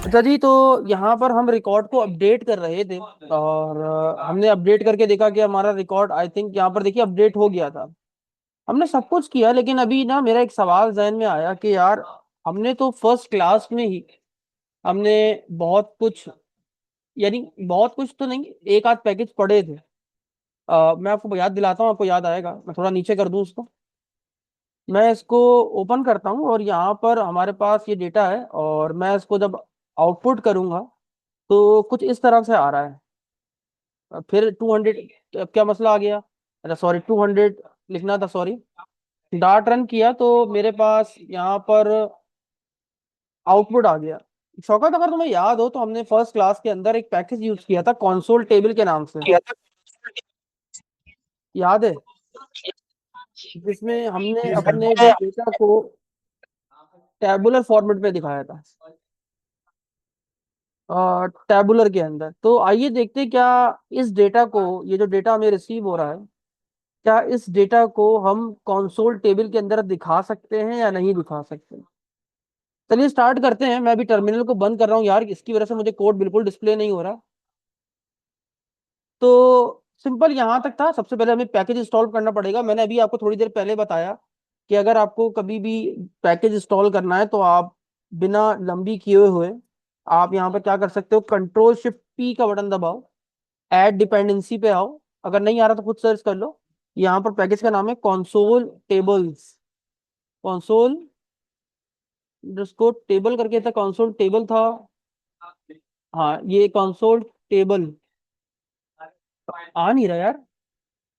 अच्छा जी, तो यहाँ पर हम रिकॉर्ड को अपडेट कर रहे थे और हमने अपडेट करके देखा कि हमारा रिकॉर्ड आई थिंक यहाँ पर देखिए अपडेट हो गया था। हमने सब कुछ किया, लेकिन अभी ना मेरा एक सवाल जहन में आया कि यार हमने तो फर्स्ट क्लास में ही हमने बहुत कुछ, यानी बहुत कुछ तो नहीं, एक आध पैकेज पढ़े थे। मैं आपको याद दिलाता हूँ, आपको याद आएगा। मैं थोड़ा नीचे कर दूँ उसको। मैं इसको ओपन करता हूँ और यहाँ पर हमारे पास ये डेटा है और मैं इसको जब आउटपुट करूंगा तो कुछ इस तरह से आ रहा है। फिर 200, अब क्या मसला आ गया? अच्छा सॉरी, 200 लिखना था, सॉरी। डार्ट रन किया तो मेरे पास यहाँ पर आउटपुट आ गया। शौकत, अगर तुम्हें याद हो तो हमने फर्स्ट क्लास के अंदर एक पैकेज यूज किया था कंसोल टेबल के नाम से। किया था। याद है? जिसमें हमने अपने हमने डेटा को टैबुलर फॉर्मेट में दिखाया था, टैबुलर के अंदर। तो आइए देखते हैं क्या इस डेटा को, ये जो डेटा हमें रिसीव हो रहा है, क्या इस डेटा को हम कंसोल टेबल के अंदर दिखा सकते हैं या नहीं दिखा सकते हैं। चलिए स्टार्ट करते हैं। मैं अभी टर्मिनल को बंद कर रहा हूँ यार, इसकी वजह से मुझे कोड बिल्कुल डिस्प्ले नहीं हो रहा। तो सिंपल यहाँ तक था। सबसे पहले हमें पैकेज इंस्टॉल करना पड़ेगा। मैंने अभी आपको थोड़ी देर पहले बताया कि अगर आपको कभी भी पैकेज इंस्टॉल करना है तो आप बिना लंबी किए हुए आप यहाँ पर क्या कर सकते हो, कंट्रोल शिफ्ट पी का बटन दबाओ, ऐड डिपेंडेंसी पे आओ। अगर नहीं आ रहा तो खुद सर्च कर लो। यहाँ पर पैकेज का नाम है कॉन्सोल टेबल्स। कॉन्सोल जिसको टेबल करके था, कॉन्सोल टेबल था। हाँ, ये कॉन्सोल टेबल आ नहीं रहा यार।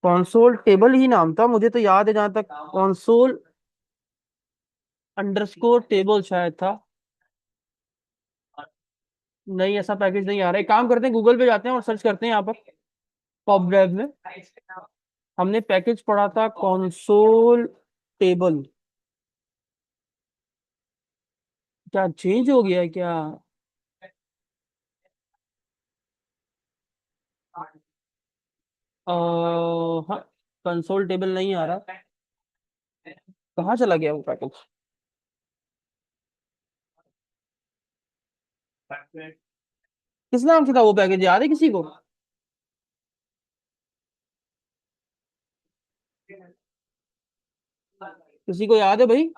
कॉन्सोल टेबल ही नाम था, मुझे तो याद है जहां तक। कॉन्सोल अंडरस्कोर टेबल शायद था। नहीं, ऐसा पैकेज नहीं आ रहा है। एक काम करते हैं, गूगल पे जाते हैं और सर्च करते हैं यहाँ पर पॉप ड्राइव में। हमने पैकेज पढ़ा था कॉन्सोल टेबल। क्या चेंज हो गया है क्या? हाँ, कंसोल टेबल नहीं आ रहा। कहाँ चला गया वो पैकेज? किस नाम से था वो पैकेज, याद है किसी को? किसी को याद है भाई?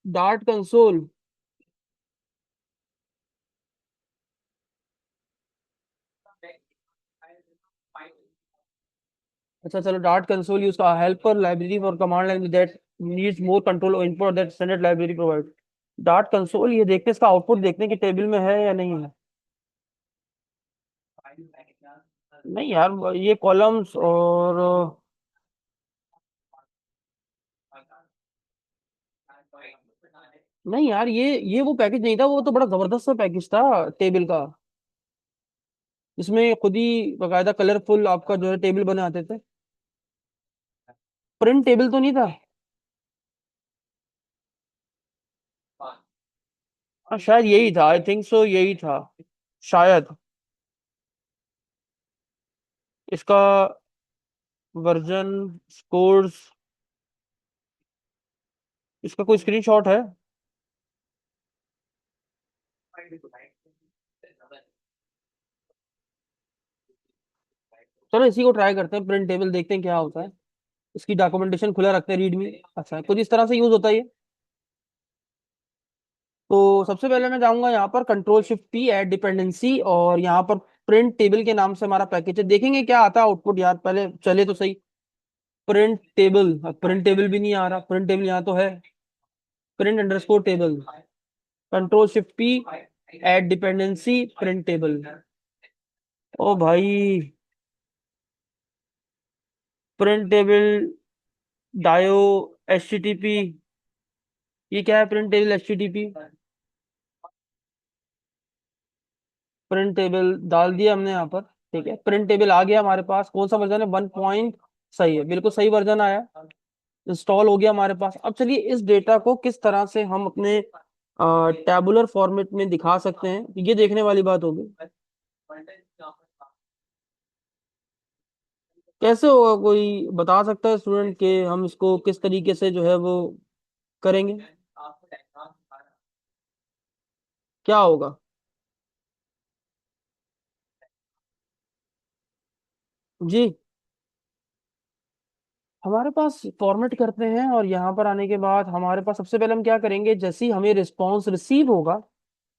Dart console. अच्छा चलो, डार्ट कंसोल यूज का helper library for command line that needs more control और input that standard library provide. Dart console, ये देखते हैं इसका आउटपुट, देखते हैं कि टेबल में है या नहीं है। नहीं यार, ये कॉलम्स और नहीं यार, ये वो पैकेज नहीं था। वो तो बड़ा जबरदस्त सा पैकेज था टेबल का, जिसमें खुद ही बकायदा कलरफुल आपका जो है टेबल बने आते थे। प्रिंट टेबल तो नहीं था? हाँ शायद यही था, आई थिंक सो यही था शायद। इसका वर्जन, स्कोर्स, इसका कोई स्क्रीनशॉट है? चलो इसी को ट्राई करते हैं, प्रिंट टेबल देखते हैं क्या होता है। इसकी डॉक्यूमेंटेशन खुला रखते हैं, रीड में। अच्छा, कुछ इस तरह से यूज होता है ये। तो सबसे पहले मैं जाऊंगा यहाँ पर control shift P, add dependency, और यहाँ पर प्रिंट टेबल के नाम से हमारा पैकेज है। देखेंगे क्या आता है आउटपुट यार, पहले चले तो सही। प्रिंट टेबल, प्रिंट टेबल भी नहीं आ रहा। प्रिंट टेबल यहाँ तो है, print underscore table. Control shift P, add dependency, print table. ओ भाई, print table dio H T T P. ये क्या है print table H T T P? Print table डाल दिया हमने यहाँ पर। ठीक है, प्रिंट टेबल आ गया हमारे पास। कौन सा वर्जन है? 1 पॉइंट। सही है, बिल्कुल सही वर्जन आया। इंस्टॉल हो गया हमारे पास। अब चलिए इस डेटा को किस तरह से हम अपने टैबुलर फॉर्मेट में दिखा सकते हैं, ये देखने वाली बात होगी। कैसे होगा, कोई बता सकता है स्टूडेंट के हम इसको किस तरीके से जो है वो करेंगे? क्या होगा? जी, हमारे पास फॉर्मेट करते हैं और यहाँ पर आने के बाद हमारे पास सबसे पहले हम क्या करेंगे, जैसे ही हमें रिस्पॉन्स रिसीव होगा,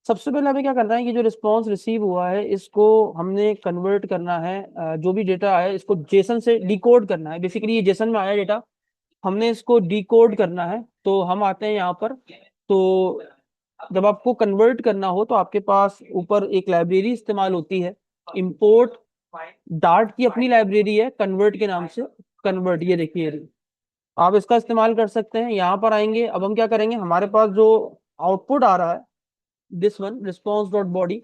सबसे पहले हमें क्या करना है कि जो रिस्पॉन्स रिसीव हुआ है इसको हमने कन्वर्ट करना है, जो भी डेटा आया इसको जेसन से डिकोड करना है। बेसिकली ये जेसन में आया डेटा, हमने इसको डिकोड करना है। तो हम आते हैं यहाँ पर। तो जब आपको कन्वर्ट करना हो तो आपके पास ऊपर एक लाइब्रेरी इस्तेमाल होती है, इंपोर्ट डार्ट की अपनी लाइब्रेरी है कन्वर्ट के नाम से। कन्वर्ट, ये देखिए, आप इसका इस्तेमाल कर सकते हैं। यहाँ पर आएंगे, अब हम क्या करेंगे, हमारे पास जो आउटपुट आ रहा है, this one response dot body,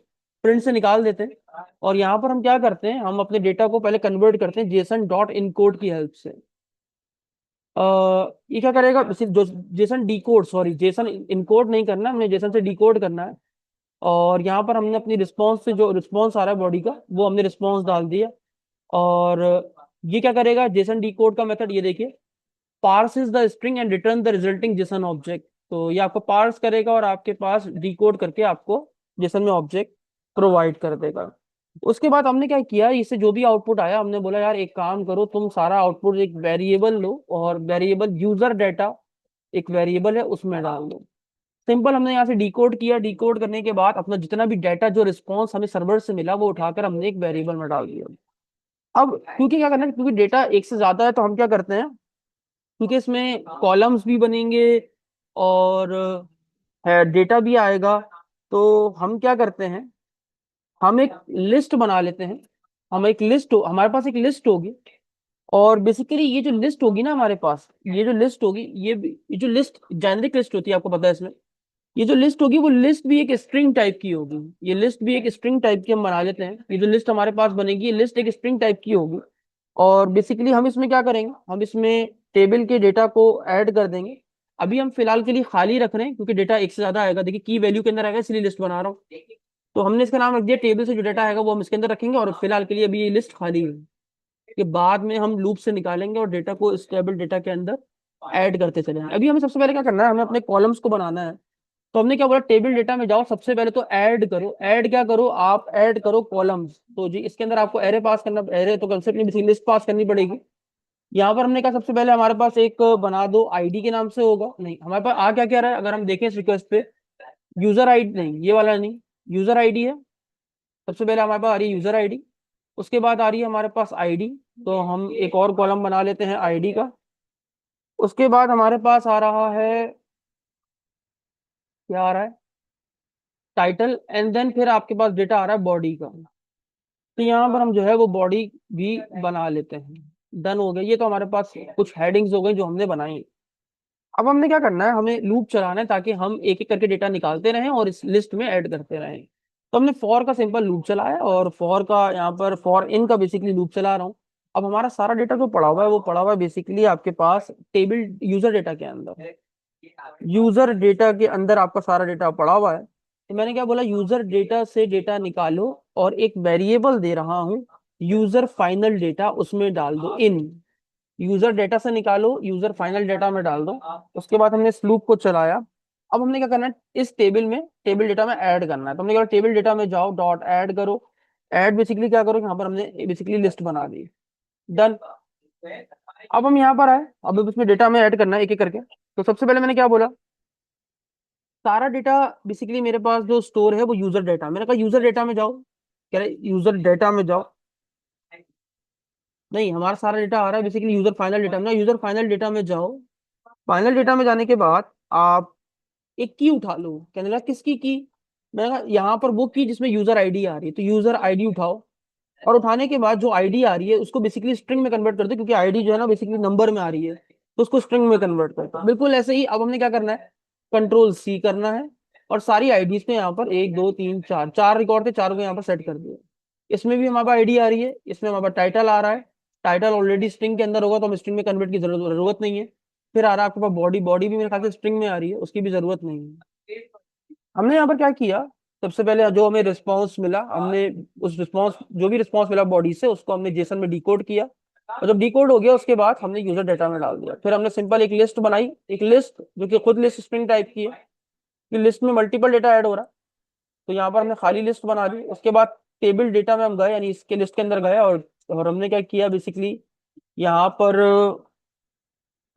print से निकाल देते हैं। और यहाँ पर हम क्या करते हैं, हम अपने डेटा को पहले कन्वर्ट करते हैं जेसन डॉट इनकोड की हेल्प से। ये क्या करेगा, सिर्फ जो Jason decode, sorry Jason encode नहीं करना, हमने जेसन से डिकोड करना है। और यहाँ पर हमने अपनी रिस्पॉन्स से जो रिस्पॉन्स आ रहा है बॉडी का, वो हमने रिस्पॉन्स डाल दिया। और ये क्या करेगा, जेसन डिकोड का मेथड ये देखिए, parse the string and return the resulting JSON object. तो ये आपको पार्स करेगा और आपके पास डिकोड करके आपको जेसन में ऑब्जेक्ट प्रोवाइड कर देगा। उसके बाद हमने क्या किया, इससे जो भी आउटपुट आया हमने बोला यार एक काम करो, तुम सारा आउटपुट एक वेरिएबल लो और वेरिएबल यूजर डेटा एक वेरिएबल है उसमें डाल दो। सिंपल, हमने यहाँ से डिकोड किया। डिकोड करने के बाद अपना जितना भी डाटा जो रिस्पॉन्स हमें सर्वर से मिला वो उठाकर हमने एक वेरिएबल में डाल दिया। अब क्योंकि क्या करना है, क्योंकि डेटा एक से ज्यादा है तो हम क्या करते हैं, क्योंकि इसमें कॉलम्स भी बनेंगे और डेटा भी आएगा, तो हम क्या करते हैं, हम एक लिस्ट बना लेते हैं। हम एक लिस्ट हमारे पास एक लिस्ट होगी। और बेसिकली ये जो लिस्ट होगी ना हमारे पास, ये जो लिस्ट होगी, ये जो लिस्ट जेनेरिक लिस्ट होती है, आपको पता है इसमें, ये जो लिस्ट होगी वो लिस्ट भी एक स्ट्रिंग टाइप की होगी। ये लिस्ट भी एक स्ट्रिंग टाइप की हम बना लेते हैं। ये जो लिस्ट हमारे पास बनेगी, ये लिस्ट एक स्ट्रिंग टाइप की होगी। और बेसिकली हम इसमें क्या करेंगे, हम इसमें टेबल के डेटा को ऐड कर देंगे। अभी हम फिलहाल के लिए खाली रख रहे हैं क्योंकि डेटा एक से ज्यादा आएगा। देखिए की वैल्यू के अंदर आएगा, इसलिए लिस्ट बना रहा हूँ। तो हमने इसका नाम रख दिया टेबल से जो डेटा आएगा वो हम इसके अंदर रखेंगे, और फिलहाल के लिए अभी ये लिस्ट खाली है। कि बाद में हम लूप से निकालेंगे और डेटा को इस टेबल डेटा के अंदर ऐड करते चलेंगे। अभी हमें सबसे पहले क्या करना है, हमें अपने कॉलम्स को बनाना है। तो हमने क्या बोला, टेबल डेटा में जाओ, सबसे पहले तो ऐड करो। ऐड क्या करो, आप ऐड करो कॉलम्स। तो जी इसके अंदर आपको एरे पास करना, एरे तो कंसेप्ट नहीं, बेसिकली लिस्ट पास करनी पड़ेगी। यहाँ पर हमने कहा सबसे पहले हमारे पास एक बना दो आईडी के नाम से होगा। नहीं, हमारे पास आ क्या क्या रहा है, अगर हम देखें इस रिक्वेस्ट पे, यूजर आईडी नहीं, ये वाला नहीं, यूजर आईडी है। सबसे पहले हमारे पास आ रही है यूजर आईडी। उसके बाद आ रही है हमारे पास आईडी। तो हम एक और कॉलम बना लेते हैं आईडी का। उसके बाद हमारे पास आ रहा है, क्या आ रहा है, टाइटल। एंड देन फिर आपके पास डेटा आ रहा है बॉडी का। तो यहाँ पर हम जो है वो बॉडी भी बना लेते हैं। डन हो गया। ये तो हमारे पास कुछ हेडिंग्स हो गई जो हमने बनाई। अब हमने क्या करना है, हमें लूप चलाना है ताकि हम एक एक करके डेटा निकालते रहें और इस लिस्ट में ऐड करते रहें। तो हमने फॉर का सिंपल लूप चलाया और फॉर का यहाँ पर फॉर इन का बेसिकली लूप चला रहा हूँ। अब हमारा सारा डेटा जो पड़ा हुआ है वो पड़ा हुआ है बेसिकली आपके पास टेबल यूजर डेटा के अंदर। यूजर डेटा के अंदर आपका सारा डेटा पड़ा हुआ है। तो मैंने क्या बोला, यूजर डेटा से डेटा निकालो और एक वेरिएबल दे रहा हूँ यूजर फाइनल डेटा, उसमें डाल दो इन। यूजर डेटा से निकालो, यूजर फाइनल डेटा में डाल दो। उसके बाद हमने इस लूप को चलाया। अब हमने क्या करना है, इस टेबल में, टेबल डेटा में ऐड करना है। तो हमने कहा टेबल डेटा में जाओ, डॉट ऐड करो। ऐड बेसिकली क्या करो, यहाँ पर हमने बेसिकली लिस्ट बना दी। डन। अब हम यहाँ पर आए, अब इसमें डेटा में ऐड करना है एक एक करके। तो सबसे पहले मैंने क्या बोला, सारा डेटा बेसिकली मेरे पास जो स्टोर है वो यूजर डेटा। मैंने कहा यूजर डेटा में जाओ, कह रहे यूजर डेटा में जाओ। नहीं, हमारा सारा डेटा आ रहा है बेसिकली यूजर फाइनल डेटा में ना, यूजर फाइनल डेटा में जाओ। फाइनल डेटा में जाने के बाद आप एक की उठा लो। कहने लगा किसकी की, मैंने कहा यहाँ पर वो की जिसमें यूजर आईडी आ रही है, तो यूजर आईडी उठाओ। और उठाने के बाद जो आईडी आ रही है उसको बेसिकली स्ट्रिंग में कन्वर्ट कर दो, क्योंकि आईडी जो है ना बेसिकली नंबर में आ रही है, तो उसको स्ट्रिंग में कन्वर्ट कर दो। बिल्कुल ऐसे ही अब हमने क्या करना है, कंट्रोल सी करना है। और सारी आईडीज पे यहाँ पर एक दो तीन चार, चार रिकॉर्ड थे, चारों को यहाँ पर सेट कर दिया। इसमें भी हमारे पास आईडी आ रही है, इसमें हमारे पास टाइटल आ रहा है। टाइटल ऑलरेडी स्ट्रिंग के अंदर होगा तो हम स्ट्रिंग में कन्वर्ट की जरूरत नहीं है। फिर आ रहा है आपके पास बॉडी, बॉडी भी मेरे ख्याल से स्ट्रिंग में आ रही है, उसकी भी जरूरत नहीं है। हमने यहाँ पर क्या किया, सबसे पहले जो हमें रिस्पॉन्स मिला, हमने उस रिस्पॉन्स, जो भी रिस्पॉन्स मिला बॉडी से, उसको हमने जेसन में डिकोड किया। और जब डिकोड हो गया उसके बाद हमने यूजर डेटा में डाल दिया। फिर हमने सिंपल एक लिस्ट बनाई, एक लिस्ट जो कि खुद लिस्ट स्ट्रिंग टाइप की है, कि लिस्ट में मल्टीपल डेटा ऐड हो रहा है। तो यहाँ पर हमने खाली लिस्ट बना दी। उसके बाद टेबल डेटा में हम गए, यानी इसके लिस्ट के अंदर गए, और हमने क्या किया बेसिकली, यहाँ पर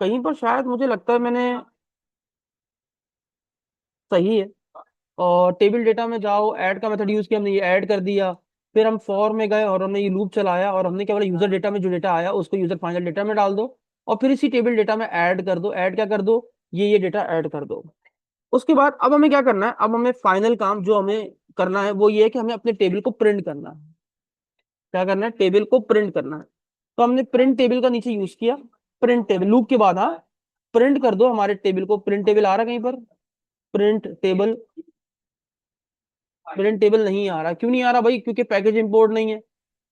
कहीं पर शायद मुझे लगता है मैंने, सही है। और टेबल डेटा में जाओ, ऐड का मेथड यूज किया हमने, ये ऐड कर दिया। फिर हम फॉर में गए और हमने ये लूप चलाया, और हमने क्या बोला, यूजर डेटा में जो डेटा आया उसको यूजर फाइनल डेटा में डाल दो, और फिर इसी टेबल डेटा में ऐड कर दो। ऐड क्या कर दो, ये डेटा ऐड कर दो। उसके बाद अब हमें क्या करना है, अब हमें फाइनल काम जो हमें करना है वो ये है कि हमें अपने टेबल को प्रिंट करना है। क्या करना है, टेबल को प्रिंट करना है। तो हमने प्रिंट टेबल का नीचे यूज किया, प्रिंट टेबल लूप के बाद, हाँ, प्रिंट कर दो हमारे टेबल को। प्रिंट टेबल आ रहा है कहीं पर, प्रिंट टेबल, प्रिंट टेबल नहीं आ रहा। क्यों नहीं आ रहा भाई, क्योंकि पैकेज इंपोर्ट नहीं है।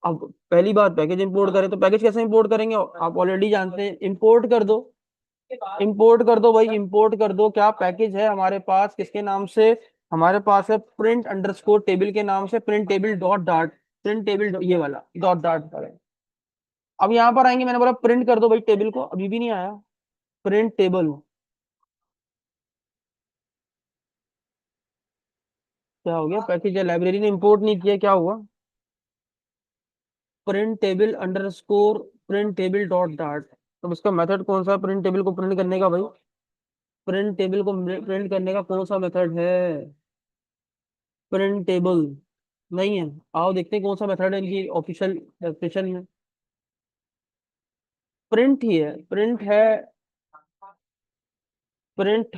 अब पहली बात, पैकेज इंपोर्ट करें तो पैकेज कैसे इंपोर्ट करेंगे, आप ऑलरेडी जानते हैं, इंपोर्ट कर दो। इंपोर्ट कर दो भाई, इंपोर्ट कर दो। क्या पैकेज है हमारे पास, किसके नाम से, हमारे पास है प्रिंट अंडरस्कोर टेबल के नाम से, print table dot dot, print table ये वाला डॉट डाट। अब यहाँ पर आएंगे, मैंने बोला प्रिंट कर दो भाई टेबल को, अभी भी नहीं आया प्रिंट टेबल। क्या हो गया, पैकेज या लाइब्रेरी ने इंपोर्ट नहीं किया, क्या हुआ, print table underscore print table dot dot. तो उसका मेथड कौन सा है प्रिंट टेबल को प्रिंट करने का भाई, प्रिंट टेबल को प्रिंट करने का कौन सा मेथड है, प्रिंट टेबल नहीं है। आओ देखते हैं कौन सा मेथड है इनकी ऑफिशियल डेफिनेशन में। प्रिंट ही है, प्रिंट है, प्रिंट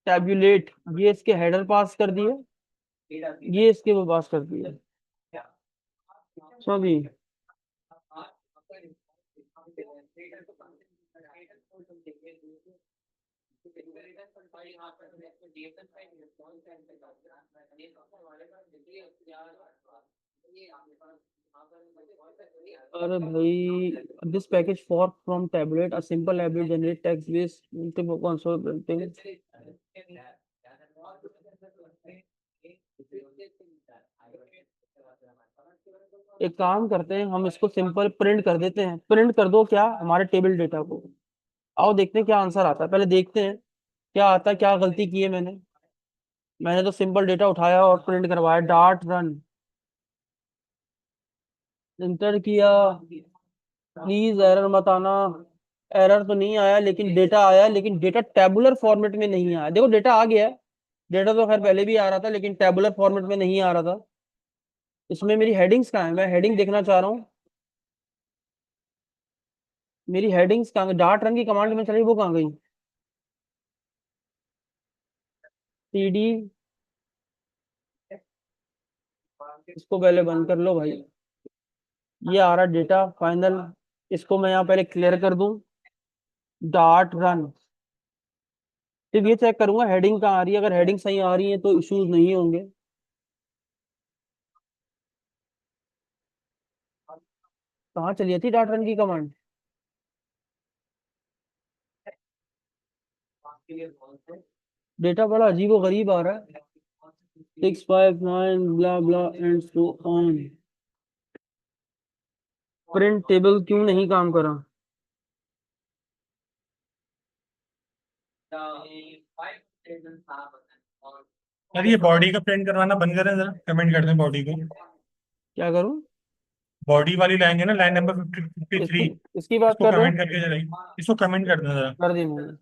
टैबुलेट। ये इसके हेडर पास कर दिए, ये इसके वो पास कर दिए सभी। अरे भाई, this package for from tablet a simple library generate text based console printing. एक काम करते हैं, हम इसको सिंपल प्रिंट कर देते हैं। प्रिंट कर दो क्या, हमारे टेबल डेटा को। आओ देखते हैं क्या आंसर आता है, पहले देखते हैं क्या आता है, क्या गलती की है मैंने। मैंने तो सिंपल डेटा उठाया और प्रिंट करवाया, डाट रन इंटर किया। प्लीज एरर मत आना। एरर तो नहीं आया, लेकिन डेटा आया, लेकिन डेटा टेबुलर फॉर्मेट में नहीं आया। देखो डेटा आ गया है, डेटा तो खैर पहले भी आ रहा था, लेकिन टेबुलर फॉर्मेट में नहीं आ रहा था। इसमें मेरी हेडिंग्स कहाँ है, मैं हेडिंग देखना चाह रहा हूँ। मेरी हेडिंग्स कहाँ गई, डाट रन की कमांड में चली, वो कहाँ गई, सीडी। इसको पहले बंद कर लो भाई, ये आ रहा डेटा फाइनल। इसको मैं यहाँ पहले क्लियर कर दूं, डाट रन। फिर ये चेक करूंगा हेडिंग कहाँ आ रही है, अगर हेडिंग सही आ रही है तो इश्यूज नहीं होंगे। कहाँ चली थी डाट रन की कमांड, डेटा बड़ा अजीब व गरीब आ रहा है, 659 blah blah and so on. Print table क्यों नहीं काम करा, यार ये बॉडी का प्रिंट करवाना बंद करें जरा, कमेंट कर दें बॉडी को। क्या करूं, बॉडी वाली लाइन है ना, लाइन नंबर 53। इसकी इसकी बात इसको कर रहे हो, कमेंट करके जरा, इसको कमेंट कर दें जरा। कर दी मैंने।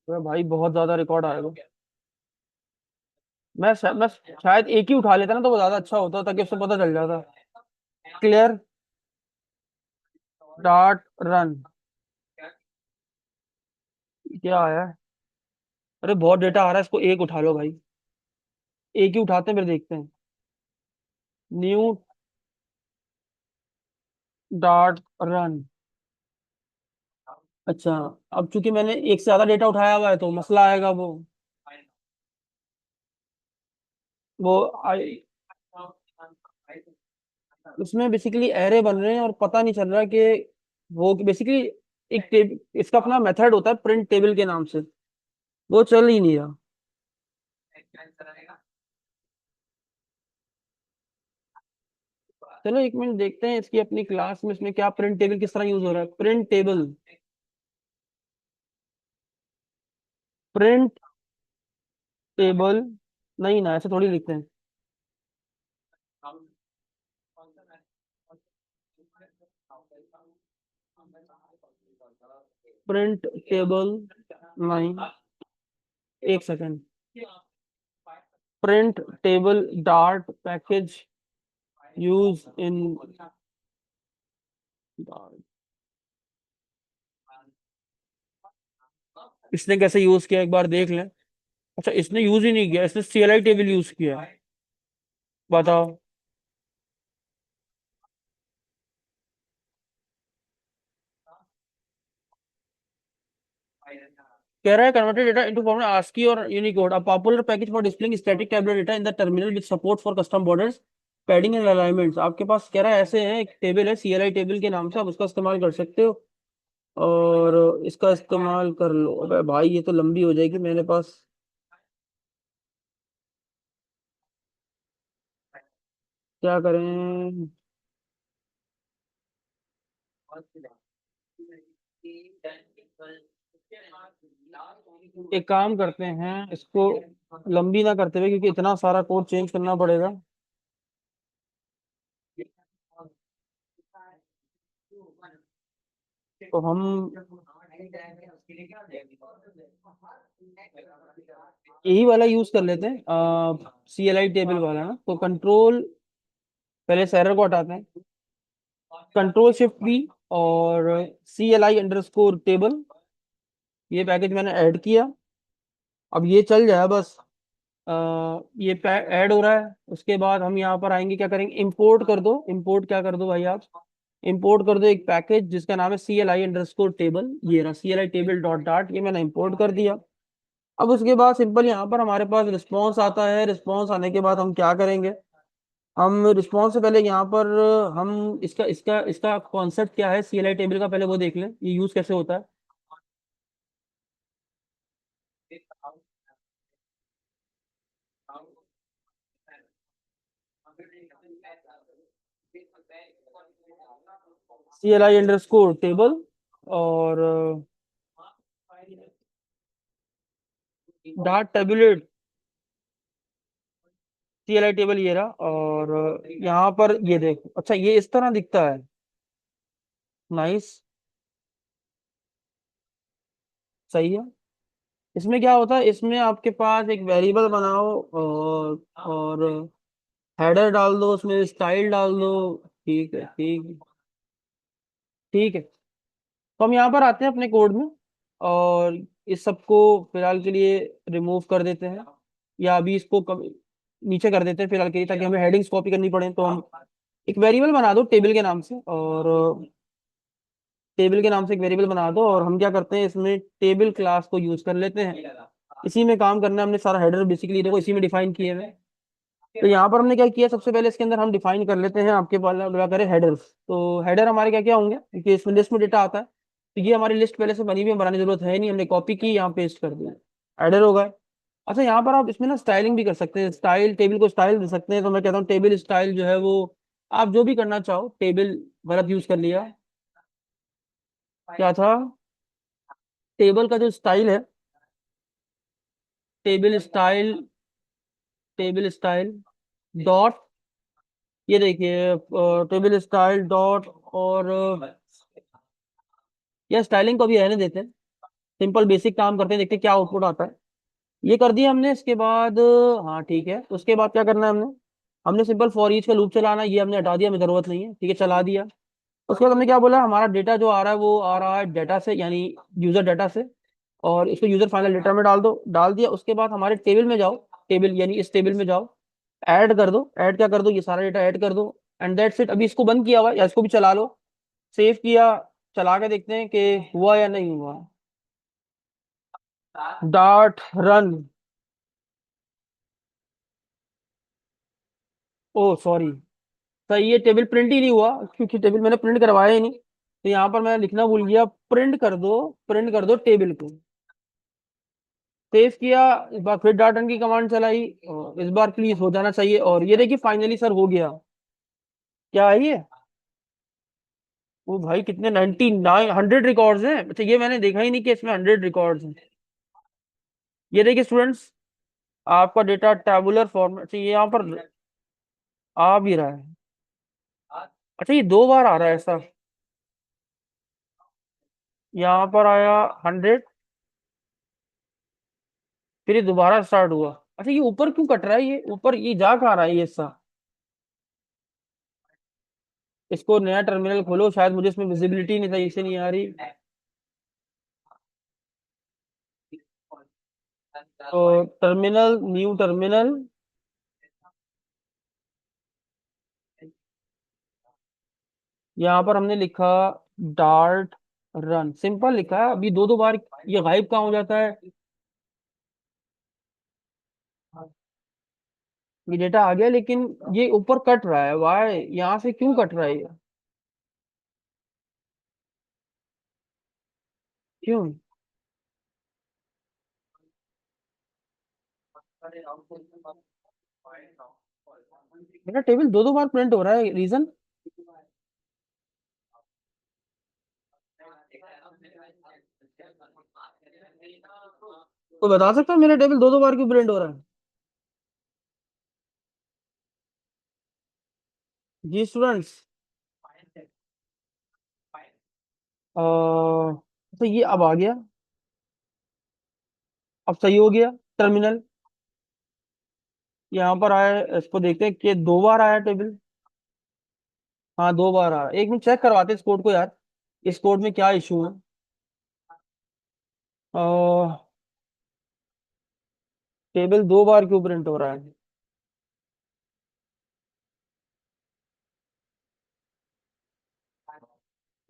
तो भाई बहुत ज्यादा रिकॉर्ड आएगा। मैं शायद एक ही उठा लेता ना तो वो ज्यादा अच्छा होता, ताकि उससे पता चल जाता। क्लियर डॉट रन, क्या आया, अरे बहुत डेटा आ रहा है, इसको एक उठा लो भाई, एक ही उठाते हैं फिर देखते हैं। New dot run. अच्छा, अब चूंकि मैंने एक से ज्यादा डेटा उठाया हुआ है तो मसला आएगा। वो आई, उसमें बेसिकली एरे बन रहे हैं और पता नहीं चल रहा कि वो बेसिकली एक इसका अपना मेथड होता है प्रिंट टेबल के नाम से, वो चल ही नहीं रहा। चलो एक मिनट देखते हैं इसकी अपनी क्लास में, इसमें क्या प्रिंट टेबल किस तरह यूज हो रहा है। प्रिंट टेबल, प्रिंट टेबल, नहीं ना, ऐसे थोड़ी लिखते हैं। प्रिंट टेबल, नहीं, एक second. Print table dart package use in, इसने कैसे यूज किया एक बार देख लें। अच्छा, इसने यूज ही नहीं किया, इसने सीएलआई टेबल यूज किया है। बताओ। कह रहा है converted data into format ASCII और Unicode, a popular package for displaying static tabular data in the terminal with support for custom borders, padding and alignments. आपके पास कह रहा है ऐसे है, एक टेबल है सीएलआई टेबल के नाम से, आप उसका इस्तेमाल कर सकते हो और इसका इस्तेमाल कर लो। अबे भाई ये तो लंबी हो जाएगी मेरे पास, क्या करें। एक काम करते हैं, इसको लंबी ना करते हुए, क्योंकि इतना सारा कोड चेंज करना पड़ेगा। तो हम यही वाला यूज कर लेते हैं, सीएलआई टेबल वाला ना। तो कंट्रोल, पहले सर्वर को हटाते हैं, कंट्रोल शिफ्ट बी और CLI_टेबल, ये पैकेज मैंने ऐड किया। अब ये चल जाए बस। ये ऐड हो रहा है, उसके बाद हम यहाँ पर आएंगे, क्या करेंगे, इंपोर्ट कर दो। इंपोर्ट क्या कर दो भाई आप, इंपोर्ट कर दो एक पैकेज जिसका नाम है CLI_टेबल। ये रहा CLI_टेबल डॉट डाट, ये मैंने इंपोर्ट कर दिया। अब उसके बाद सिंपल यहाँ पर हमारे पास रिस्पॉन्स आता है। रिस्पॉन्स आने के बाद हम क्या करेंगे, हम रिस्पॉन्स से पहले यहाँ पर हम इसका इसका इसका कॉन्सेप्ट क्या है CLI टेबल का, पहले वो देख लें, ये यूज कैसे होता है। CLI_टेबल और डाट टेबुलेट, CLI टेबल ये रहा। और यहाँ पर ये देखो, अच्छा ये इस तरह दिखता है। नाइस, सही है। इसमें क्या होता है, इसमें आपके पास एक वेरिएबल बनाओ और हेडर डाल दो, उसमें स्टाइल डाल दो। ठीक है, ठीक है, ठीक है। तो हम यहाँ पर आते हैं अपने कोड में और इस सबको फिलहाल के लिए रिमूव कर देते हैं, या अभी इसको नीचे कर देते हैं फिलहाल के लिए, ताकि हमें हेडिंग्स कॉपी करनी पड़े। तो हम एक वेरिएबल बना दो टेबल के नाम से, और टेबल के नाम से एक वेरिएबल बना दो, और हम क्या करते हैं, इसमें टेबल क्लास को यूज कर लेते हैं। इसी में काम करना है हमने, सारा हेडर बेसिकली देखो इसी में डिफाइन किए हुए हैं। तो यहाँ पर हमने क्या किया, सबसे पहले इसके अंदर हम डिफाइन कर लेते हैं आपके पास क्या करें, हेडर्स। तो हेडर हमारे क्या क्या होंगे, क्योंकि इसमें लिस्ट में डेटा आता है, तो ये हमारी लिस्ट पहले से बनी हुई है, बनाने की जरूरत है नहीं, हमने कॉपी की यहाँ पेस्ट कर दिया, हेडर होगा। अच्छा, यहाँ पर आप इसमें ना स्टाइलिंग भी कर सकते हैं, स्टाइल टेबल को स्टाइल दे सकते हैं। तो मैं कहता हूँ टेबल स्टाइल जो है वो आप जो भी करना चाहो, टेबल गलत यूज कर लिया। क्या था, टेबल का जो स्टाइल है, table style, table style dot, ये देखिए टेबल स्टाइल डॉट, और या स्टाइलिंग को भी रहने देते हैं, सिंपल बेसिक काम करते हैं, देखते हैं क्या आउटपुट आता है। ये कर दिया हमने। इसके बाद हाँ ठीक है, उसके बाद क्या करना है हमने, हमने सिंपल फॉर ईच का लूप चलाना है, ये हमने हटा दिया, हमें जरूरत नहीं है, ठीक है, चला दिया। उसके बाद हमने क्या बोला, हमारा डेटा जो आ रहा है वो आ रहा है डेटा से, यानी यूजर डेटा से, और इसको यूजर फाइनल डेटा में डाल दो, डाल दिया। उसके बाद हमारे टेबल में जाओ, टेबल यानी इस टेबल में जाओ, ऐड कर दो, ऐड क्या कर दो, ये सारा डेटा ऐड कर दो, एंड दैट्स इट। अभी इसको बंद किया हुआ है, या इसको भी चला लो, सेव किया, चला के देखते हैं कि हुआ या नहीं हुआ। डॉट रन, ओ सॉरी, सही, ये टेबल प्रिंट ही नहीं हुआ, क्योंकि टेबल मैंने प्रिंट करवाया ही नहीं। तो यहाँ पर मैं लिखना भूल गया, प्रिंट कर दो, प्रिंट कर दो टेबल को। सेव किया, इस बार फिर डॉट रन की कमांड चलाई, और इस बार प्लीज हो जाना चाहिए, और ये देखिए फाइनली सर हो गया। क्या है ये, वो भाई कितने 99 100 रिकॉर्ड्स हैं। अच्छा, ये मैंने देखा ही नहीं कि इसमें 100 रिकॉर्ड्स हैं। ये देखिए स्टूडेंट्स, आपका डेटा टेबुलर फॉर्मेट से ये यहाँ पर आ भी रहा है। अच्छा, ये 2 बार आ रहा है ऐसा। यहाँ पर आया 100, फिर ये दोबारा स्टार्ट हुआ। अच्छा, ये ऊपर क्यों कट रहा है? ये ऊपर ये जा कहाँ रहा है ये ऐसा? इसको नया टर्मिनल खोलो, शायद मुझे इसमें विजिबिलिटी नहीं सही से नहीं आ रही। तो टर्मिनल, न्यू टर्मिनल, यहाँ पर हमने लिखा डार्ट रन, सिंपल लिखा है। अभी 2 2 बार ये गायब कहाँ हो जाता है? ये डेटा आ गया, लेकिन ये ऊपर कट रहा है, वाई यहाँ से क्यों कट रहा है ये? क्यों? मेरा टेबल 2 2 बार प्रिंट हो रहा है, रीजन? कोई बता सकता है मेरा टेबल 2 2 बार क्यों प्रिंट हो रहा है? जी स्टूडेंट्स, तो ये अब आ गया, अब सही हो गया टर्मिनल। यहाँ पर आया, इसको देखते हैं कि 2 बार आया टेबल। हाँ, 2 बार आया। एक मिनट चेक करवाते हैं इस कोड को यार, इस कोड में क्या इशू है। टेबल 2 बार क्यों प्रिंट हो रहा है?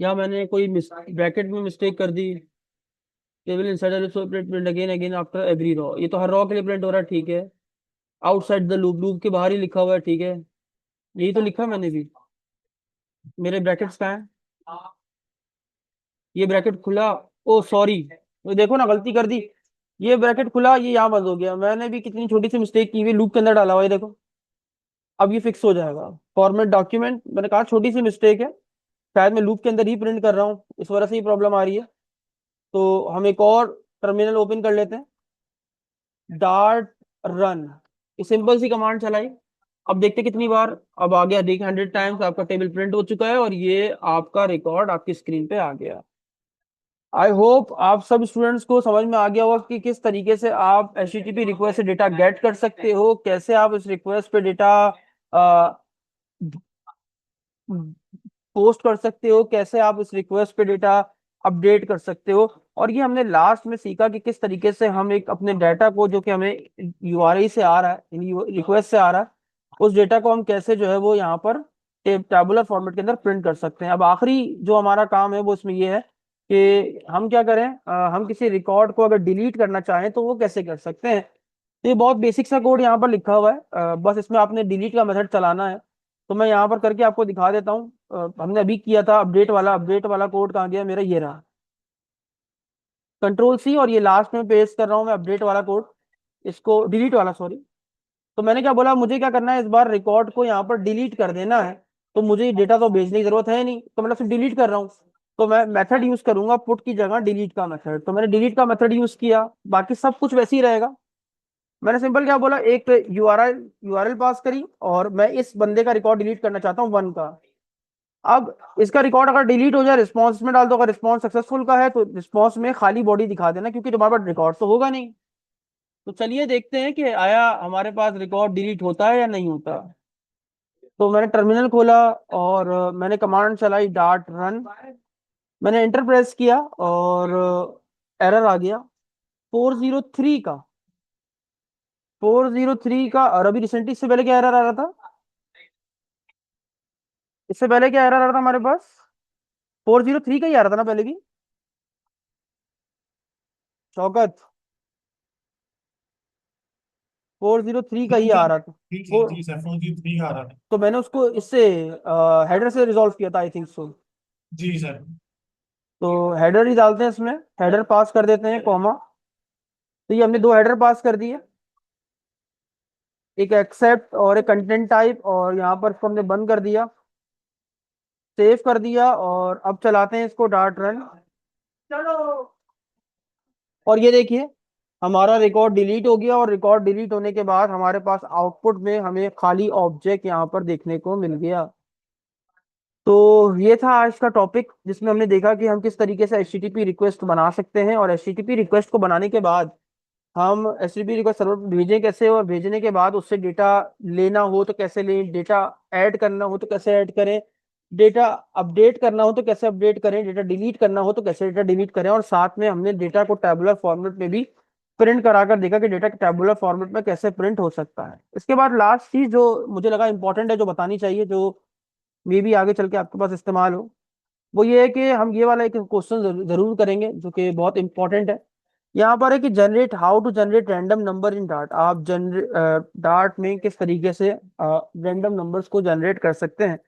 या मैंने कोई ब्रैकेट में मिस्टेक कर दी? Table inside print again again after every row, ये तो हर रॉ के लिए प्रिंट हो रहा है, ठीक है। आउटसाइड द लूप, लूप के बाहर ही लिखा हुआ है, ठीक है। यही तो लिखा है मैंने भी। मेरे ब्रैकेट्स कहाँ है? ये ब्रैकेट खुला, ओ सॉरी, वो देखो ना, गलती कर दी। ये ब्रैकेट खुला, ये यहाँ बंद हो गया। मैंने भी कितनी छोटी सी मिस्टेक की हुई, लूप के अंदर डाला हुआ है, ये देखो। अब ये फिक्स हो जाएगा। फॉर्मेट डॉक्यूमेंट, मैंने कहा छोटी सी मिस्टेक है, शायद मैं लूप के अंदर ही प्रिंट कर रहा हूँ, इस वजह से ही प्रॉब्लम आ रही है। तो हम एक और टर्मिनल ओपन कर लेते हैं, डार्ट रन, ये सिंपल सी कमांड चलाई। अब देखते कितनी बार। अब आ गया, देखिए 100 टाइम्स आपका टेबल प्रिंट हो चुका है, और ये आपका रिकॉर्ड आपकी स्क्रीन पे आ गया। आई होप आप सब स्टूडेंट्स को समझ में आ गया होगा कि किस तरीके से आप HTTP रिक्वेस्ट से डेटा गेट कर सकते हो, कैसे आप इस रिक्वेस्ट पे डेटा पोस्ट कर सकते हो, कैसे आप इस रिक्वेस्ट पे डेटा अपडेट कर सकते हो। और ये हमने लास्ट में सीखा कि किस तरीके से हम एक अपने डाटा को, जो कि हमें URI से आ रहा है, रिक्वेस्ट से आ रहा है, उस डेटा को हम कैसे जो है वो यहाँ पर टेबुलर फॉर्मेट के अंदर प्रिंट कर सकते हैं। अब आखिरी जो हमारा काम है वो इसमें ये है कि हम क्या करें, हम किसी रिकॉर्ड को अगर डिलीट करना चाहें तो वो कैसे कर सकते हैं। तो ये बहुत बेसिक सा कोड यहाँ पर लिखा हुआ है, बस इसमें आपने डिलीट का मेथड चलाना है। तो मैं यहाँ पर करके आपको दिखा देता हूँ। हमने अभी किया था अपडेट वाला कोड कहाँ गया मेरा, ये रहा। कंट्रोल C, और ये लास्ट में पेस्ट कर रहा हूँ मैं अपडेट वाला कोड, इसको डिलीट वाला, सॉरी। तो मैंने क्या बोला, मुझे क्या करना है, इस बार रिकॉर्ड को यहाँ पर डिलीट कर देना है। तो मुझे डेटा तो भेजने की जरूरत है नहीं, तो मैं सिर्फ डिलीट कर रहा हूँ। तो मैं मेथड यूज करूंगा पुट की जगह डिलीट का मेथड, तो मैंने डिलीट का मेथड यूज किया, बाकी सब कुछ वैसे ही रहेगा। मैंने सिंपल क्या बोला, एक यूआरएल पास करी, और मैं इस बंदे का रिकॉर्ड डिलीट करना चाहता हूँ, 1 का। अब इसका रिकॉर्ड अगर डिलीट हो जाए, रिस्पॉन्स में डाल दो, अगर रिस्पॉन्स सक्सेसफुल का है तो रिस्पॉन्स में खाली बॉडी दिखा देना, क्योंकि तुम्हारे पास रिकॉर्ड तो होगा नहीं। तो चलिए देखते हैं कि आया हमारे पास रिकॉर्ड डिलीट होता है या नहीं होता। तो मैंने टर्मिनल खोला, और मैंने कमांड चलाई डार्ट रन। मैंने एंटर प्रेस किया, और एरर आ गया 403 का। 403 का, और अभी रिसेंटली इससे पहले क्या एरर आ रहा था? इससे पहले क्या एरर आ रहा था हमारे पास? 403 का ही आ रहा था ना पहले भी, शौकत? 403 का जी ही जी आ रहा था। जी जी वो, जी सर, 4 जी 3 आ रहा था। तो मैंने उसको इससे हेडर से रिजॉल्व किया था, आई थिंक सो। जी सर। तो हेडर ही डालते हैं इसमें, हेडर पास कर देते हैं कॉमा। तो ये हमने 2 हेडर पास कर दिए, एक एक्सेप्ट और एक कंटेंट टाइप, और यहाँ पर इसको हमने बंद कर दिया, सेव कर दिया, और अब चलाते हैं इसको डार्ट रन। चलो, और ये देखिए, हमारा रिकॉर्ड डिलीट हो गया, और रिकॉर्ड डिलीट होने के बाद हमारे पास आउटपुट में हमें खाली ऑब्जेक्ट यहाँ पर देखने को मिल गया। तो ये था आज का टॉपिक, जिसमें हमने देखा कि हम किस तरीके से एचटीटीपी रिक्वेस्ट बना सकते हैं, और एचटीटीपी रिक्वेस्ट को बनाने के बाद हम एचटीटीपी रिक्वेस्ट सर्वर पर भेजें कैसे, और भेजने के बाद उससे डेटा लेना हो तो कैसे लें, डेटा ऐड करना हो तो कैसे ऐड करें, डेटा अपडेट करना हो तो कैसे अपडेट करें, डेटा डिलीट करना हो तो कैसे डेटा डिलीट करें, और साथ में हमने डेटा को टैबुलर फॉर्मेट में भी प्रिंट कराकर देखा कि डेटा टैबुलर फॉर्मेट में कैसे प्रिंट हो सकता है। इसके बाद लास्ट चीज जो मुझे लगा इंपॉर्टेंट है, जो बतानी चाहिए, जो मे भी आगे चल के आपके पास इस्तेमाल हो, वो ये है कि हम ये वाला एक क्वेश्चन जरूर करेंगे जो कि बहुत इंपॉर्टेंट है। यहाँ पर है कि generate how to generate random number in Dart. आप जनरेट डार्ट में किस तरीके से रैंडम नंबर्स को जनरेट कर सकते हैं।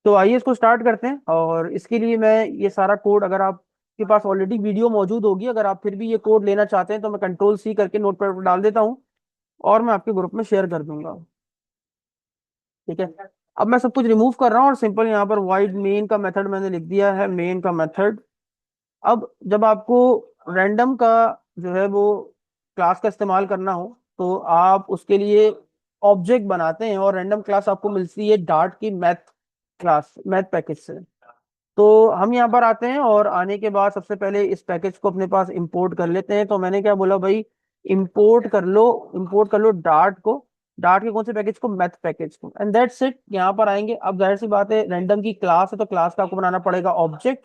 तो आइए इसको स्टार्ट करते हैं, और इसके लिए मैं ये सारा कोड, अगर आपके पास ऑलरेडी वीडियो मौजूद होगी, अगर आप फिर भी ये कोड लेना चाहते हैं तो मैं कंट्रोल सी करके नोट पैड पर डाल देता हूँ, और मैं आपके ग्रुप में शेयर कर दूंगा। ठीक है। अब मैं सब कुछ रिमूव कर रहा हूँ, और सिंपल यहाँ पर वाइड मेन का मेथड मैंने लिख दिया है, मेन का मेथड। अब जब आपको रैंडम का जो है वो क्लास का इस्तेमाल करना हो, तो आप उसके लिए ऑब्जेक्ट बनाते हैं, और रैंडम क्लास आपको मिलती है डार्ट की मैथ क्लास, मैथ पैकेज से। तो हम यहाँ पर आते हैं, और आने के बाद सबसे पहले इस पैकेज को अपने पास इंपोर्ट कर लेते हैं। तो मैंने क्या बोला भाई, इंपोर्ट कर लो, इंपोर्ट कर लो डार्ट को, डार्ट के कौन से पैकेज को, मैथ पैकेज को, एंड दैट्स इट। यहाँ पर आएंगे। अब जाहिर सी बात है, रैंडम की क्लास है तो क्लास का आपको बनाना पड़ेगा ऑब्जेक्ट।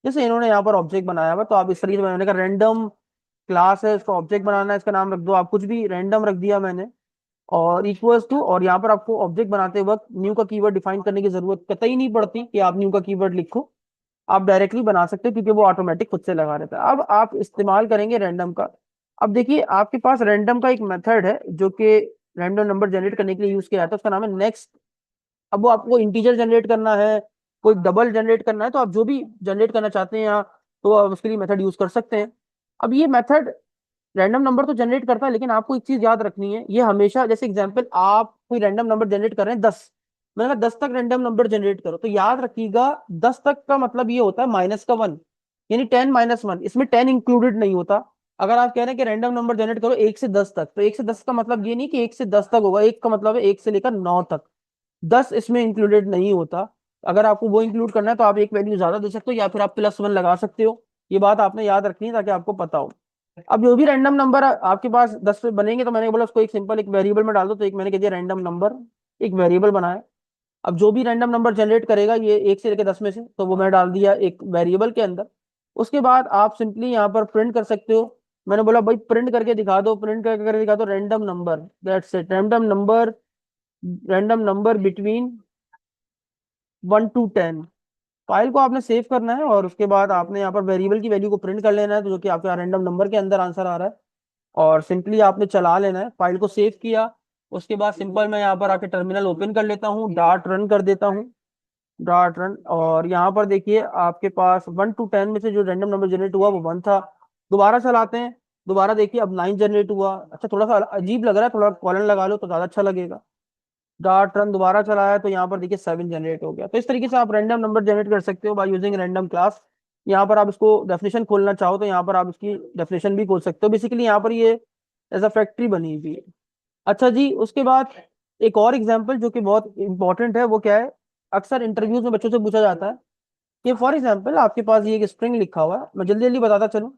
जैसे इन्होंने यहाँ पर ऑब्जेक्ट बनाया हुआ, तो आप इस तरीके से, मैंने कहा रैंडम क्लास है, इसको ऑब्जेक्ट बनाना है, इसका नाम रख दो आप कुछ भी, रैंडम रख दिया मैंने, और इक्वल्स टू, और यहाँ पर आपको ऑब्जेक्ट बनाते वक्त न्यू का कीवर्ड डिफाइन करने की जरूरत कतई नहीं पड़ती कि आप न्यू का कीवर्ड लिखो। आप डायरेक्टली बना सकते हो, क्योंकि वो ऑटोमेटिक खुद से लगा रहता है। अब आप इस्तेमाल करेंगे रैंडम का। अब देखिए, आपके पास रैंडम का एक मेथड है जो कि रैंडम नंबर जनरेट करने के लिए यूज किया जाता है, उसका नाम है नेक्स्ट। अब वो आपको इंटीजर जनरेट करना है, कोई डबल जनरेट करना है, तो आप जो भी जनरेट करना चाहते हैं यहाँ, तो आप उसके लिए मेथड यूज कर सकते हैं। अब ये मेथड रैंडम नंबर तो जनरेट करता है, लेकिन आपको एक चीज याद रखनी है, ये हमेशा, जैसे एग्जांपल, आप कोई रैंडम नंबर जनरेट कर रहे हैं 10, मैंने कहा 10 तक रैंडम नंबर जनरेट करो, तो याद रखिएगा 10 तक का मतलब ये होता है माइनस का 1, यानी 10 - 1, इसमें 10 इंक्लूडेड नहीं होता। अगर आप कह रहे हैं कि रैंडम नंबर जनरेट करो 1 से 10 तक, तो 1 से 10 का मतलब ये नहीं कि 1 से 10 तक होगा, एक का मतलब है 1 से लेकर 9 तक, 10 इसमें इंक्लूडेड नहीं होता। अगर आपको वो इंक्लूड करना है तो आप एक वैल्यू ज्यादा दे सकते हो, या फिर आप +1 लगा सकते हो। ये बात आपने याद रखनी है ताकि आपको पता हो। अब जो भी रैंडम नंबर आपके पास 10 पे बनेंगे, तो मैंने बोला उसको एक सिंपल एक वेरिएबल में डाल दो, तो एक मैंने कह दिया रैंडम नंबर, एक वेरिएबल बनाया। अब जो भी रैंडम नंबर जनरेट करेगा ये 1 से लेकर 10 में से, तो वो मैं डाल दिया एक वेरिएबल के अंदर। उसके बाद आप सिंपली यहाँ पर प्रिंट कर सकते हो। मैंने बोला भाई प्रिंट करके दिखा दो, प्रिंट करके दिखा दो random number, that's it, random number, random number between 1 to 10। File को आपने सेव करना है, और उसके बाद आपने यहाँ पर वेरिएबल की वैल्यू को प्रिंट कर लेना है, तो जो कि आपके रैंडम नंबर के अंदर आंसर आ रहा है, और सिंपली आपने चला लेना है। फाइल को सेव किया, उसके बाद सिंपल मैं यहाँ पर आके टर्मिनल ओपन कर लेता हूँ, डार्ट रन कर देता हूँ, डार्ट रन, और यहाँ पर देखिए आपके पास 1 to 10 में से जो रैंडम नंबर जनरेट हुआ वो 1 था। दोबारा चलाते हैं, दोबारा देखिए अब 9 जनरेट हुआ। अच्छा, थोड़ा सा अजीब लग रहा है, थोड़ा कॉलन लगा लो तो ज्यादा अच्छा लगेगा। डार्ट रन दोबारा चलाया तो यहाँ पर देखिए 7 जनरेट हो गया। तो इस तरीके से आप रैंडम नंबर जनरेट कर सकते हो बाय यूजिंग रैंडम क्लास। यहाँ पर आप इसको डेफिनेशन खोलना चाहो तो यहाँ पर आप इसकी डेफिनेशन भी खोल सकते हो। बेसिकली यहाँ पर ये एज अ फैक्ट्री बनी हुई है। अच्छा जी, उसके बाद एक और एग्जांपल जो कि बहुत इंपॉर्टेंट है, वो क्या है, अक्सर इंटरव्यूज में बच्चों से पूछा जाता है कि फॉर एग्जांपल आपके पास ये एक स्ट्रिंग लिखा हुआ है, मैं जल्दी जल्दी बताता चलूँ,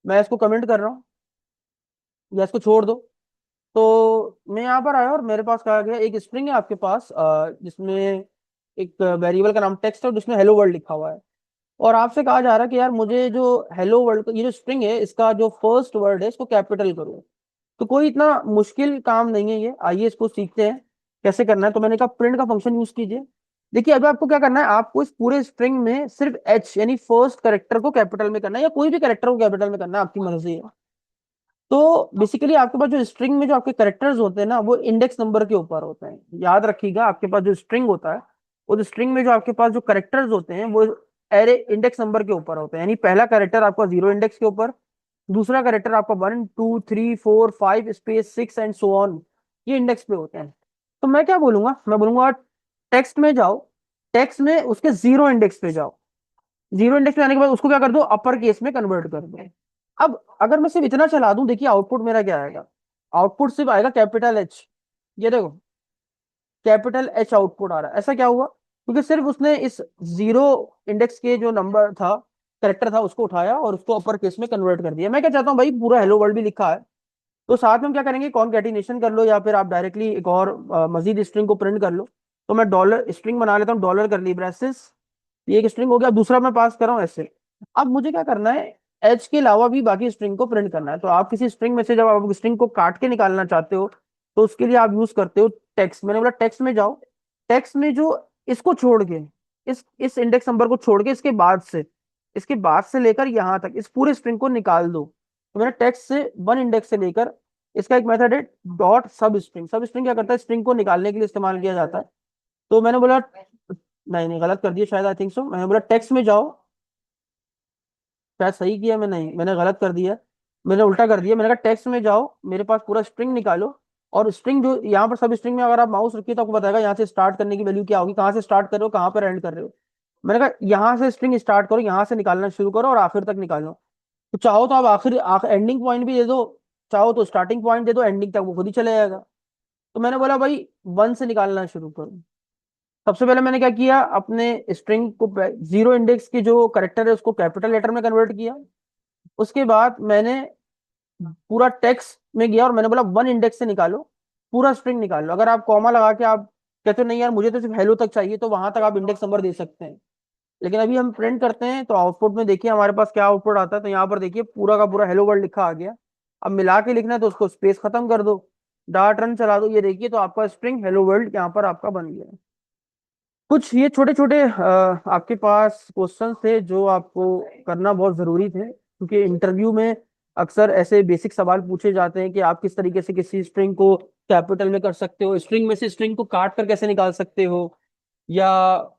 मैं इसको कमेंट कर रहा हूँ या इसको छोड़ दो। तो मैं यहाँ पर आया और मेरे पास कहा गया एक स्ट्रिंग है आपके पास, जिसमें एक वेरिएबल का नाम टेक्स्ट है, जिसमें हेलो वर्ल्ड लिखा हुआ है, और आपसे कहा जा रहा है कि यार मुझे जो हेलो वर्ल्ड, ये जो स्ट्रिंग है इसका जो फर्स्ट वर्ड है इसको कैपिटल करो। तो कोई इतना मुश्किल काम नहीं है ये, आइए इसको सीखते हैं कैसे करना है। तो मैंने कहा प्रिंट का फंक्शन यूज कीजिए। देखिए अभी आपको क्या करना है, आपको इस पूरे स्ट्रिंग में सिर्फ एच यानी फर्स्ट करेक्टर को कैपिटल में करना है, या कोई भी करेक्टर को कैपिटल में करना है, आपकी मर्जी है। तो बेसिकली आपके पास जो स्ट्रिंग में जो आपके करेक्टर्स होते हैं ना, वो इंडेक्स नंबर के ऊपर होते हैं। याद रखिएगा, आपके पास जो स्ट्रिंग होता है, वो स्ट्रिंग में जो आपके पास जो करेक्टर्स होते हैं वो एरे इंडेक्स नंबर के ऊपर होते हैं। यानी पहला करेक्टर आपका 0 इंडेक्स के ऊपर, दूसरा करेक्टर आपका 1 2 3 4 5 स्पेस 6 एंड सो ऑन, ये इंडेक्स पे होते हैं। तो मैं क्या बोलूंगा, मैं बोलूंगा टेक्स्ट में जाओ, टेक्स्ट में उसके 0 इंडेक्स पे जाओ, 0 इंडेक्स पे आने के बाद उसको क्या कर दो, अपर केस में कन्वर्ट कर दो। अब अगर मैं सिर्फ इतना चला दूं, देखिए आउटपुट मेरा क्या आएगा। आउटपुट सिर्फ आएगा कैपिटल एच। ये देखो, कैपिटल एच आउटपुट आ रहा है। ऐसा क्या हुआ? क्योंकि सिर्फ उसने इस जीरो इंडेक्स के जो नंबर था, करेक्टर था, उसको उठाया और उसको अपर केस में कन्वर्ट कर दिया। मैं क्या चाहता हूँ भाई, पूरा हेलो वर्ल्ड भी लिखा है, तो साथ में हम क्या करेंगे, कॉनकैटिनेशन कर लो या फिर आप डायरेक्टली एक और मजीद स्ट्रिंग को प्रिंट कर लो। तो मैं डॉलर स्ट्रिंग बना लेता हूँ, डॉलर कर ली ब्रेसेस, ये एक स्ट्रिंग हो गया। अब दूसरा मैं पास कर रहा हूँ ऐसे। अब मुझे क्या करना है, एच के अलावा भी बाकी स्ट्रिंग को प्रिंट करना है। तो आप किसी स्ट्रिंग में से जब आप स्ट्रिंग को काट के निकालना चाहते हो, तो उसके लिए आप यूज करते हो टेक्स्ट। मैंने बोला टेक्स्ट में जाओ, टेक्स्ट में जो इसको छोड़ के, इस इंडेक्स नंबर को छोड़ के, इसके बाद से लेकर यहाँ तक इस पूरे स्ट्रिंग को निकाल दो। तो मैंने टेक्स्ट से वन इंडेक्स से लेकर, इसका एक मेथड है डॉट सब स्ट्रिंग। सब स्ट्रिंग क्या करता है, स्ट्रिंग को निकालने के लिए इस्तेमाल किया जाता है। तो मैंने बोला, नहीं नहीं गलत कर दिया शायद, आई थिंक सो। मैंने बोला टेक्स्ट में जाओ, शायद सही किया मैं, नहीं मैंने गलत कर दिया, मैंने उल्टा कर दिया। मैंने कहा टेक्स्ट में जाओ, मेरे पास पूरा स्ट्रिंग निकालो, और स्ट्रिंग जो यहाँ पर सब स्ट्रिंग में अगर आप माउस रखिए तो आपको बताएगा यहाँ से स्टार्ट करने की वैल्यू क्या होगी, कहाँ से स्टार्ट कर रहे हो, कहाँ पर एंड कर रहे हो। मैंने कहा यहाँ से स्ट्रिंग स्टार्ट करो, यहाँ से निकालना शुरू करो और आखिर तक निकालो। तो चाहो तो आप एंडिंग पॉइंट भी दे दो, चाहो तो स्टार्टिंग पॉइंट दे दो, एंडिंग तक वो खुद ही चले जाएगा। तो मैंने बोला भाई वन से निकालना शुरू करो। सबसे पहले मैंने क्या किया, अपने स्ट्रिंग को जीरो इंडेक्स की जो करेक्टर है उसको कैपिटल लेटर में कन्वर्ट किया। उसके बाद मैंने पूरा टेक्स्ट में गया और मैंने बोला वन इंडेक्स से निकालो, पूरा स्ट्रिंग निकाल लो। अगर आप कॉमा लगा के आप कहते हो नहीं यार मुझे तो सिर्फ हेलो तक चाहिए, तो वहां तक आप इंडेक्स नंबर दे सकते हैं। लेकिन अभी हम प्रिंट करते हैं तो आउटपुट में देखिए हमारे पास क्या आउटपुट आता है। तो यहाँ पर देखिए पूरा का पूरा हेलो वर्ल्ड लिखा आ गया। अब मिला के लिखना है तो उसको स्पेस खत्म कर दो, डार्ट रन चला दो, ये देखिए तो आपका स्ट्रिंग हेलो वर्ल्ड यहाँ पर आपका बन गया। कुछ ये छोटे छोटे आपके पास क्वेश्चन थे जो आपको करना बहुत जरूरी थे, क्योंकि इंटरव्यू में अक्सर ऐसे बेसिक सवाल पूछे जाते हैं कि आप किस तरीके से किसी स्ट्रिंग को कैपिटल में कर सकते हो, स्ट्रिंग में से स्ट्रिंग को काट कर कैसे निकाल सकते हो, या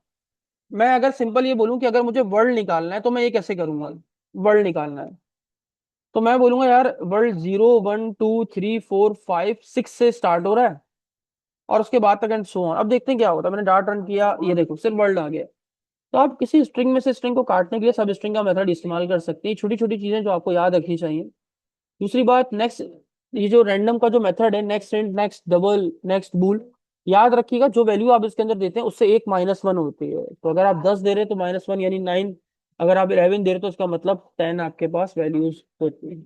मैं अगर सिंपल ये बोलूं कि अगर मुझे वर्ल्ड निकालना है तो मैं ये कैसे करूंगा। वर्ल्ड निकालना है तो मैं बोलूंगा यार वर्ल्ड 0 1 2 3 4 5 6 से स्टार्ट हो रहा है और उसके बाद तक एंड सो ऑन। अब देखते हैं क्या होता है। मैंने डार्ट रन किया, ये देखो सिर्फ वर्ल्ड आ गया। तो आप किसी स्ट्रिंग में से स्ट्रिंग को काटने के लिए सब स्ट्रिंग का मेथड इस्तेमाल कर सकते हैं। छोटी छोटी चीजें जो आपको याद रखनी चाहिए। दूसरी बात, नेक्स्ट, ये जो रैंडम का जो मेथड है, next int, next double, next bool, याद रखिएगा जो वैल्यू आप इसके अंदर देते हैं उससे एक -1 होती है। तो अगर आप 10 दे रहे हैं तो -1 यानी 9, अगर आप 11 दे रहे हो तो उसका मतलब 10 आपके पास वैल्यूज होती है।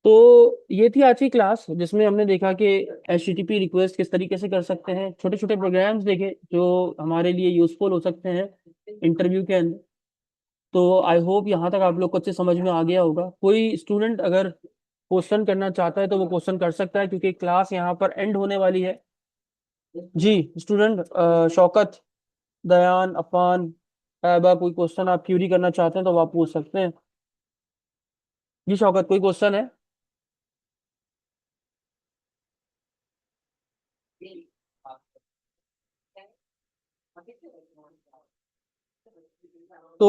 तो ये थी आज की क्लास जिसमें हमने देखा कि HTTP रिक्वेस्ट किस तरीके से कर सकते हैं, छोटे छोटे प्रोग्राम्स देखे जो हमारे लिए यूजफुल हो सकते हैं इंटरव्यू के अंदर। तो आई होप यहाँ तक आप लोग को अच्छे समझ में आ गया होगा। कोई स्टूडेंट अगर क्वेश्चन करना चाहता है तो वो क्वेश्चन कर सकता है, क्योंकि क्लास यहाँ पर एंड होने वाली है। जी स्टूडेंट, शौकत, दयान, अफान, ऐबा, कोई क्वेश्चन आप क्यूरी करना चाहते हैं तो वो आप पूछ सकते हैं। जी शौकत, कोई क्वेश्चन है? तो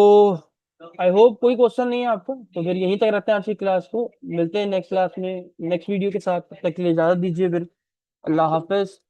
आई होप कोई क्वेश्चन नहीं है आपको, तो फिर यहीं तक रखते हैं आज की क्लास को। मिलते हैं नेक्स्ट क्लास में नेक्स्ट वीडियो के साथ। तब तक के लिए इजाजत दीजिए फिर। अल्लाह हाफिज।